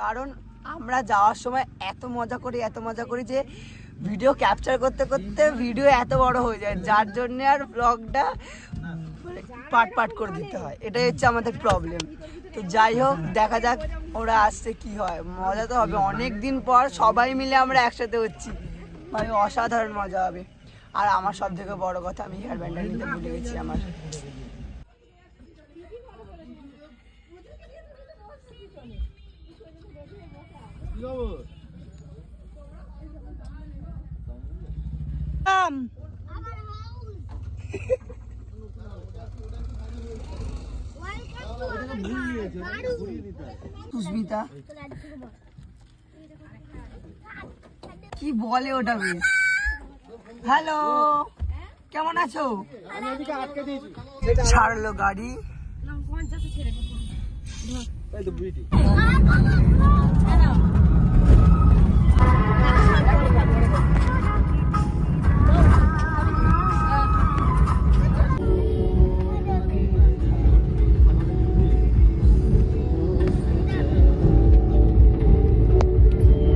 কারণ আমরা যাওয়ার সময় এত মজা করি যে ভিডিও ক্যাপচার করতে করতে ভিডিও এত বড় হয়ে যায়, যার জন্য আর ব্লগটা পাট করে দিতে হয়। এটাই হচ্ছে আমাদের প্রবলেম। তো যাই হোক, দেখা যাক ওরা আসছে কি হয়। মজা তো হবে, অনেক দিন পর সবাই মিলে আমরা একসাথে হচ্ছি, মানে অসাধারণ মজা হবে। আর আমার সব থেকে বড় কথা, আমি হেয়ার ব্যান্ডটা নিতে ভুলে গেছি আমার। সুস্মিতা কি বলে ওটা বেশ। হ্যালো, কেমন আছো? ছাড়লো গাড়ি।